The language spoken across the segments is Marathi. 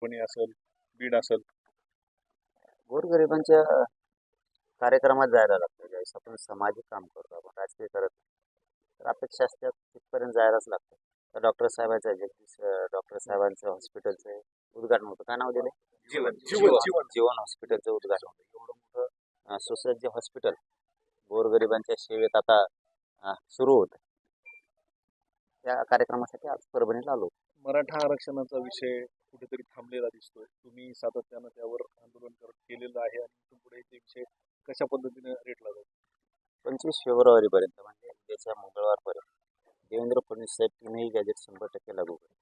कोणी असेल, बीड असेल. गोरगरिबांच्या कार्यक्रमात जायला लागतं. ज्यावेळेस आपण सामाजिक काम करतो, आपण राजकीय करत नाही, तर अपेक्षा असतात तिथपर्यंत जायलाच लागतं. तर डॉक्टर साहेबांचं जगदीश डॉक्टर साहेबांचं हॉस्पिटलचं उद्घाटन होतं. काय नाव दिलं? जीवन जीवन जीवन जीवन हॉस्पिटलचं उद्घाटन होतं. एवढं मोठं सुसज्ज हॉस्पिटल गोरगरिबांच्या सेवेत आता सुरू होतं. त्या कार्यक्रमासाठी आज परभणीला आलो. मराठा आरक्षणाचा विषय कुठेतरी थांबलेला दिसतोय. तुम्ही सातत्यानं त्यावर आंदोलन केलेलं आहे आणि इथून पुढे ते विषय कशा पद्धतीने रेटला जाईल? 25 फेब्रुवारीपर्यंत म्हणजे उद्याच्या मंगळवारपर्यंत देवेंद्र फडणवीस साहेब तीनही गॅजेट 100% लागू करतील.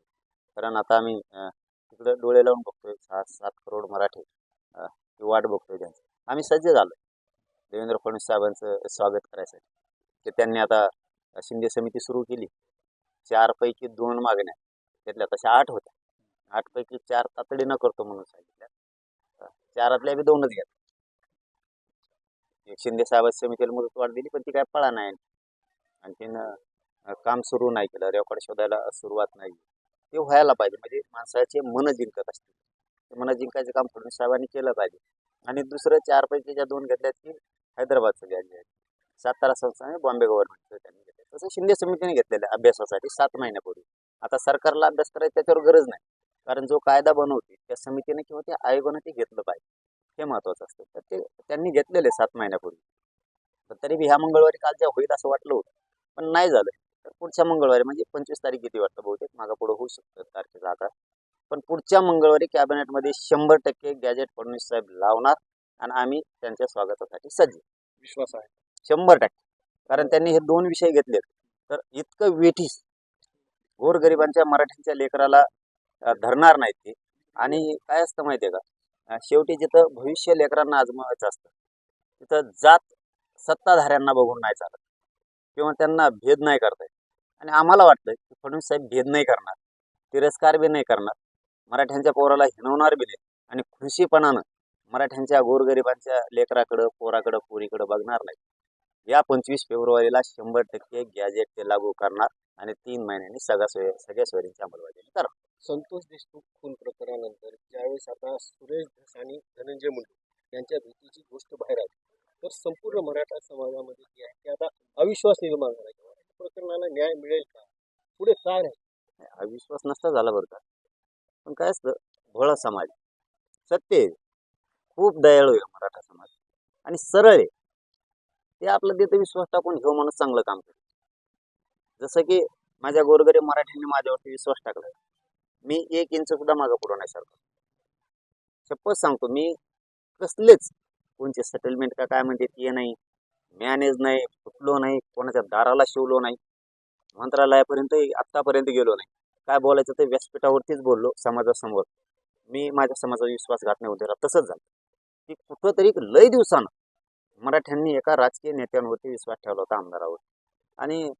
कारण आता आम्ही तिकडे डोळे लावून बघतोय 7 करोड मराठी ही वाट बघतोय त्यांची. आम्ही सज्ज झालो देवेंद्र फडणवीस साहेबांचं स्वागत करायसाठी. ते त्यांनी आता शिंदे समिती सुरू केली. 4 पैकी 2 मागण्या त्यातल्या तशा 8 होत्या. 8 पैकी 4 तातडीनं करतो म्हणून सांगितल्या. 4तल्या बी 2च घेतल्या. एक शिंदे साहेबांच्या समितीला मुदतवाढ दिली, पण ती काय पळा नाही. आणखीन काम सुरू नाही केलं, रेकॉर्ड शोधायला सुरुवात नाही. ते व्हायला पाहिजे, म्हणजे माणसाचे मन जिंकत असतील. ते मन जिंकायचं काम फडणवीस साहेबांनी केलं पाहिजे. आणि दुसरं 4 पैकी ज्या 2 घेतल्यात की हैदराबादचं घ्यायचे, सातारा संस्थाने बॉम्बे गव्हर्नमेंटचं त्यांनी घेतलं. तसं शिंदे समितीने घेतलेलं अभ्यासासाठी 7 महिन्यापूर्वी. आता सरकारला अभ्यास करायचा त्याच्यावर गरज नाही, कारण जो कायदा बनवते त्या समितीने किंवा त्या आयोगाने ते घेतलं पाहिजे. हे महत्वाचं असतं. तर ते त्यांनी घेतलेले 7 महिन्यापूर्वी. पण तरी बी ह्या मंगळवारी कालच्या होईल असं वाटलं होतं, पण नाही झालं. तर पुढच्या मंगळवारी म्हणजे 25 तारीख किती वाटतं, बहुतेक मागं पुढं होऊ शकतं तारखेचा आकार. पण पुढच्या मंगळवारी कॅबिनेटमध्ये 100% गॅजेट फडणवीस साहेब लावणार आणि आम्ही त्यांच्या स्वागतासाठी सज्ज. विश्वास आहे 100%. कारण त्यांनी हे 2 विषय घेतलेत. तर इतकं वेठीस गोरगरिबांच्या मराठ्यांच्या लेकराला धरणार नाहीत ते. आणि काय असतं माहिती आहे का, शेवटी जिथं भविष्य लेकरांना आजमावायचं असतं तिथं जात सत्ताधाऱ्यांना बघून नाही चालत किंवा त्यांना भेद नाही करता येत. आणि आम्हाला वाटतं की फडणवीस साहेब भेद नाही करणार, तिरस्कार बी नाही करणार, मराठ्यांच्या पोराला हिणवणार बी नाही आणि खुशीपणानं मराठ्यांच्या गोरगरिबांच्या लेकराकडं पोराकडं पोरीकडं बघणार नाही. या 25 फेब्रुवारीला 100% गॅजेट ते लागू करणार आणि 3 महिन्यांनी सगळ्या सोयींची अंमलबजावणी करणार. संतोष देशमुख खून प्रकरणानंतर ज्यावेळेस आता सुरेश धस आणि धनंजय मुंडे यांच्या भेटीची गोष्ट बाहेर आली, तर संपूर्ण मराठा समाजामध्ये जे आहे ते आता अविश्वास निर्माण झाला. प्रकरणाला न्याय मिळेल का, पुढे काय राहील? अविश्वास नसता झाला बरं का, पण काय असतं, भोळा समाज, सत्य आहे, खूप दयाळू आहे मराठा समाज आणि सरळ आहे. ते आपलं देतं विश्वास टाकून घेऊ माणूस चांगलं काम करतो. जसं की माझ्या गोरगरीब मराठ्यांनी माझ्यावरती विश्वास टाकला. मी 1 इंच सुद्धा मागं पुढं नाही सारखं. शपथ सांगतो, मी कसलेच कोणचे सेटलमेंट का काय म्हणते ते नाही, मॅनेज नाही, फुटलो नाही, कोणाच्या दाराला शिवलो नाही, मंत्रालयापर्यंत आत्तापर्यंत गेलो नाही. काय बोलायचं ते व्यासपीठावरतीच बोललो समाजासमोर. मी माझ्या समाजाचा विश्वासघात नाही होते. तसंच झालं की कुठंतरी लय दिवसानं मराठ्यांनी एका राजकीय नेत्यांवरती विश्वास ठेवला होता, आमदारावर. आणि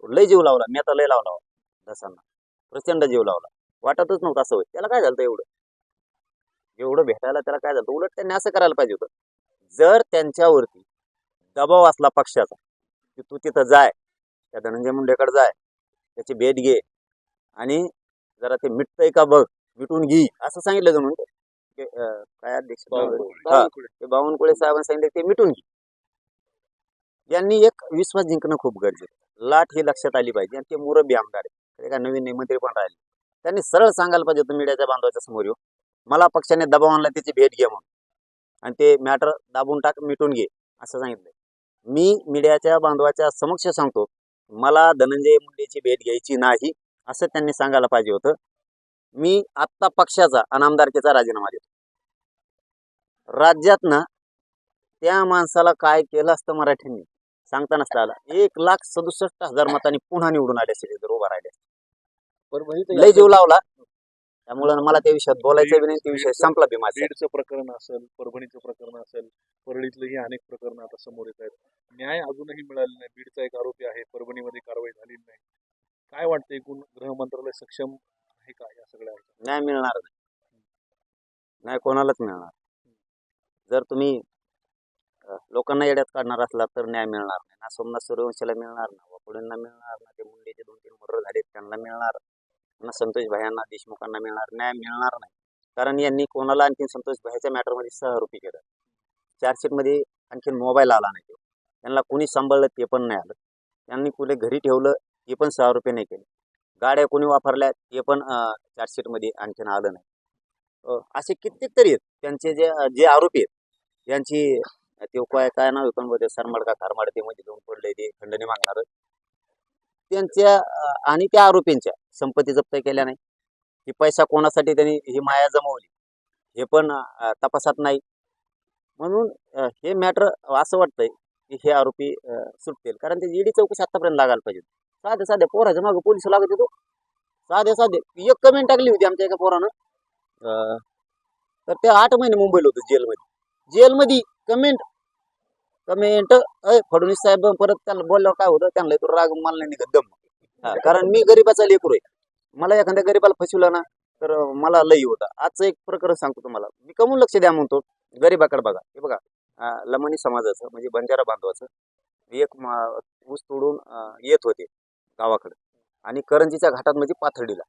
लय जीव लावला, मी आता लय लावला दसांना, प्रचंड जीव लावला. वाटतच नव्हतं असं होईल. त्याला काय झालं एवढं भेटायला त्याला काय झालं? उलट त्यांनी असं करायला पाहिजे होतं, जर त्यांच्यावरती दबाव असला पक्षाचा की तू तिथं जाय, त्या धनंजय मुंडेकडे जाय, त्याची भेट घे आणि जरा ते मिटतंय का बघ, मिटून घे, असं सांगितलं जणून काय अध्यक्ष ते बावनकुळे साहेबांनी सांगितलं ते मिटून घे. यांनी एक विश्वास जिंकणं खूप गरजेचं. लाट ही लक्षात आली पाहिजे. आणि ते मुरबी आमदार आहे, ते काय नवीन मंत्री पण राहिले. त्यांनी सरळ सांगायला पाहिजे होतं मीडियाच्या बांधवाच्या समोर येऊ, मला पक्षाने दबाव आणला, त्याची भेट घे म्हणून, आणि ते मॅटर दाबून टाक, मिटून घे, असं सांगितलं. मी मीडियाच्या बांधवाच्या समक्ष सांगतो, मला धनंजय मुंडेची भेट घ्यायची नाही, असं त्यांनी सांगायला पाहिजे होतं. मी आत्ता पक्षाचा आणि आमदारकीचा राजीनामा देतो. राज्यात ना त्या माणसाला काय केलं असतं मराठ्यांनी सांगता नसता आला. 1,67,000 मतांनी पुन्हा निवडून आले असते जर उभा राहिले. परभणीत लय जीव लावला, त्यामुळे मला त्या विषयात बोलायचं बी नाही. ते विषय संपला बी माझा. बीडचं प्रकरण असेल, परभणीचं प्रकरण असेल, परळीतलंही अनेक प्रकरण आता समोर येत आहेत. न्याय अजूनही मिळालेला नाही. बीडचा एक आरोपी आहे, परभणीमध्ये कारवाई झालेली नाही. काय वाटतं, एकूण गृह मंत्रालय सक्षम आहे का या सगळ्या? न्याय मिळणार नाही, कोणालाच मिळणार. जर तुम्ही लोकांना येड्यात काढणार असला तर न्याय मिळणार नाही. ना सोमनाथ सूर्यवंशीला मिळणार, ना वाकुळींना मिळणार, ना ते मुंडेचे 2-3 मर्डर झाले त्यांना मिळणार, ना संतोष भायांना देशमुखांना मिळणार. न्याय मिळणार नाही. कारण यांनी कोणाला आणखी संतोष भाईच्या मॅटरमध्ये 6 आरोपी केलं. चार्जशीटमध्ये आणखीन मोबाईल आला नाही, त्यांना कुणी सांभाळलं ते पण नाही आलं, त्यांनी कुठे घरी ठेवलं ते पण 6 आरोपी नाही केले, गाड्या कोणी वापरल्या ते पण चार्जशीटमध्ये आणखीन आलं नाही. असे कित्येक तरी आहेत त्यांचे जे आरोपी आहेत यांची ते काय नाव आहे पण सरमाड का खारमाड ते मध्ये जाऊन पडले ते खंडणी मागणार त्यांच्या आणि त्या आरोपींच्या संपत्ती जप्त केल्या नाही, ही पैसा कोणासाठी त्यांनी ही माया जमवली हे पण तपासात नाही. म्हणून हे मॅटर असं वाटतंय की हे आरोपी सुटतील, कारण त्याची ईडी चौकशी आतापर्यंत लागायला पाहिजे. साध्या पोराच्या मागं पोलीस लागत होतो, साधे एक कमेंट टाकली होती आमच्या एका पोरानं, तर ते 8 महिने मुंबईला होतं जेलमध्ये कमेंट फडणवीस साहेब परत त्यांना बोलल्यावर काय होतं, त्यांना तो राग मला नाही निघत दम. कारण मी गरीबाचा लेकरू आहे, मला एखाद्या गरीबाला फसवलं ना तर मला लई होतं. आजचं एक प्रकरण सांगतो तुम्हाला, मी कमून लक्ष द्या म्हणतो गरीबाकडे. बघा हे बघा, लमाणी समाजाचं म्हणजे बंजारा बांधवाचं एक ऊस तोडून येत होते गावाकडे आणि करंजीच्या घाटात म्हणजे पाथर्डीला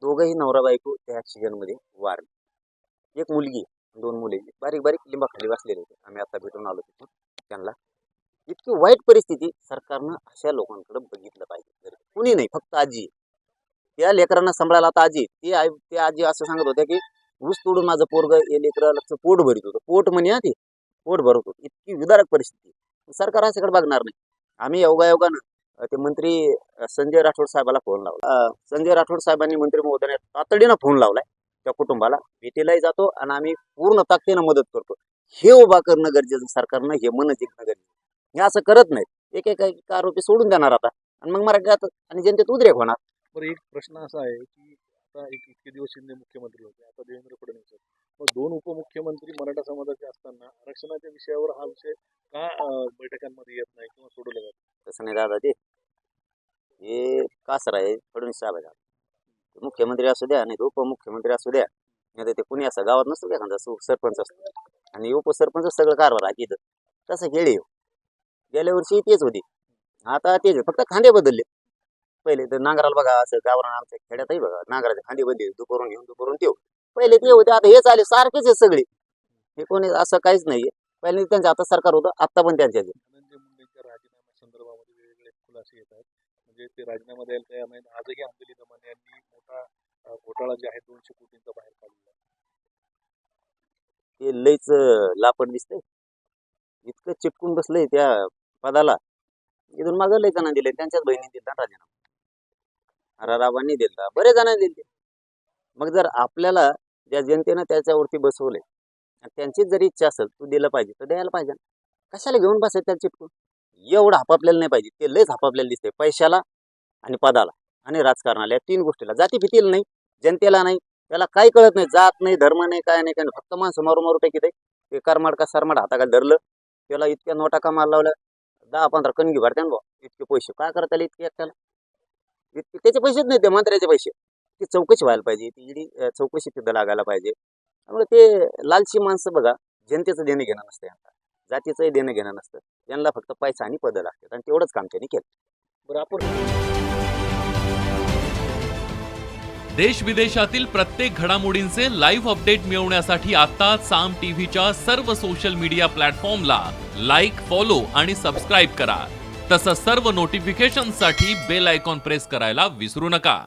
दोघंही नवरा बायको त्या ॲक्सिडेंटमध्ये वारले. एक मुलगी 2 मुले बारीक लिंबाखाली बसलेले होते, आम्ही आता भेटून आलो तिथून त्यांना. इतकी वाईट परिस्थिती, सरकारनं अशा लोकांकडे बघितलं पाहिजे. कुणी नाही, फक्त आजी, त्या लेकरांना सांभाळायला आता आजी. ते आजी असं सांगत होत्या की ऊस तोडून माझं पोरग लेकराचं पोट भरीत होतं, पोट म्हणे ते पोट भरत होतं. इतकी विदारक परिस्थिती, सरकार अशाकडे बघणार नाही. आम्ही योगायोगानं ते मंत्री संजय राठोड साहेबाला फोन लावला, संजय राठोड साहेबांनी मंत्री महोदयाने तातडीनं फोन लावलाय त्या कुटुंबाला, भेटीलाही जातो आणि आम्ही पूर्ण ताकदीनं मदत करतो. हे उभा करणं गरजेचं सरकारनं, हे मन जिंकणं गरजेचं. हे असं करत नाहीत, एक आरोपी सोडून देणार आता आणि मग मराठ्यात आणि जनतेत उद्रेक होणार. बरं, एक प्रश्न असा आहे की आता इतके दिवस शिंदे मुख्यमंत्री होते, आता देवेंद्र फडणवीस आहेत. मग 2 उपमुख्यमंत्री मराठा समाजाचे असताना आरक्षणाच्या विषयावर हा विषय का बैठकांमध्ये येत नाही किंवा सोडवला जातो? तसं नाही दादा, हे कासर आहे फडणवीस साहेब. मुख्यमंत्री असू द्या आणि उपमुख्यमंत्री असू द्या, नाही ते कुणी असं गावात नसतो एखादा सरपंच असतो आणि उपसरपंच सगळं कारभार आहे तिथं. तसं खेळ गेल्या वर्षी तेच होती, आता तेच, फक्त खांदे बदलले. पहिले तर नांगराला बघा, असं गावरान आमच्या खेड्यातही बघा नांगराचे खांदे बदले, दुपारून घेऊन दुपारून ठेव. पहिले ते होते, आता हे चाले सारखेच आहे सगळे. हे कोणी असं काहीच नाहीये, पहिले त्यांचं आता सरकार होतं, आता पण त्यांच्या. धनंजय मुंडेंच्या राजीनाम्या संदर्भामध्ये वेगवेगळे खुलासे येत आहेत, म्हणजे ते राजीनामा द्यायला तयार नाहीत. आजही अंजली दमाने यांनी मोठा घोटाळा जे आहे 200 कोटींचा बाहेर काढलेला आहे. ते लईच लापड दिसतंय, इतकं चिटकून बसलंय त्या पदाला. इथून मागं लई जणांनी दिले, त्यांच्याच बहिणी दिला राजीनामा, रावांनी दिला, बरेच जणांनी दिले. मग जर आपल्याला ज्या जनतेनं त्याच्यावरती बसवले, त्यांचीच जरी इच्छा असेल तू दिलं पाहिजे तर द्यायला पाहिजे. कशाला घेऊन बसायचं त्याला चिटकून? एवढं हापापलेलं नाही पाहिजे. ते लयच हापापलेलं दिसते, पैशाला आणि पदाला आणि राजकारणाला, या 3 गोष्टीला. जाती भीतीला नाही, जनतेला नाही, त्याला काही कळत नाही, जात नाही, धर्म नाही, काय नाही, फक्त माणसं मारू टाकीत आहे. ते करमाड का सरमाड हाताखाली धरलं, त्याला इतक्या नोटा कामाला लावल्या, 10-15 कणगी भरत्यान बा, इतके पैसे काय करता आले इतके एकट्याला? इतके त्याचे पैसेच नाही, ते मंत्र्याचे पैसे. ती चौकशी व्हायला पाहिजे, ती ईडी चौकशी तिथं लागायला पाहिजे. त्यामुळे ते लालची माणसं बघा, जनतेचं देणं घेणं नसतं, यांना जातीचंही देणं घेणं नसतं, यांना फक्त पैसा आणि पद लागतात आणि तेवढंच काम त्यांनी केलं. बरं, आपण देश विदेशातील प्रत्येक घडामोडींचे लाईव्ह अपडेट मिळवण्यासाठी आता साम टीव्हीच्या सर्व सोशल मीडिया प्लॅटफॉर्मला लाईक, फॉलो आणि सबस्क्राईब करा. तसंच सर्व नोटिफिकेशनसाठी बेल आयकॉन प्रेस करायला विसरू नका.